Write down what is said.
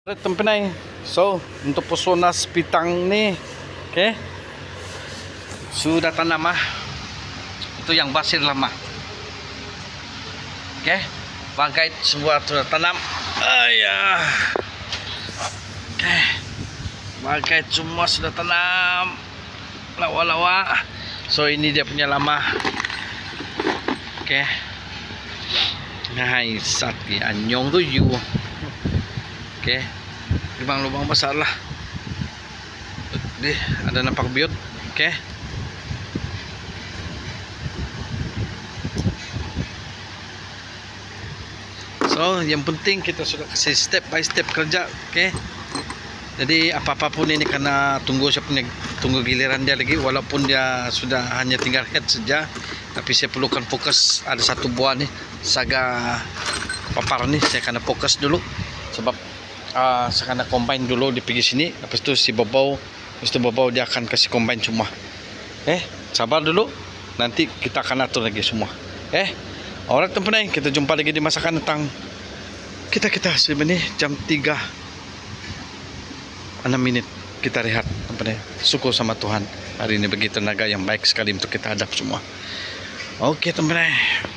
Tempenai. So untuk posonas pitang ni, okay, sudah tanam itu yang basir lama, okay, bangkai semua sudah tanam, okay, bangkai semua sudah tanam, lawa-lawa. So ini dia punya lama, okay. Nice, sakit anyong tu you, okay. Lubang-lubang besar lah. Ada nampak biot, okay. So yang penting kita sudah kasih step by step kerja, okay. Jadi apa-apa pun ini karena tunggu giliran dia lagi. Walaupun dia sudah hanya tinggal head saja, tapi saya perlukan fokus. Ada satu buah nih saga papar nih, saya akan fokus dulu sebab saya akan combine dulu di pergi sini. Lepas itu si bobau, dia akan kasih combine semua. Sabar dulu, nanti kita akan atur lagi semua. Alright teman-teman, kita jumpa lagi di masa akan datang. Kita sebenarnya jam 3:06 kita rehat teman-teman. Syukur sama Tuhan, hari ini begitu tenaga yang baik sekali untuk kita hadap semua. Oke teman-teman.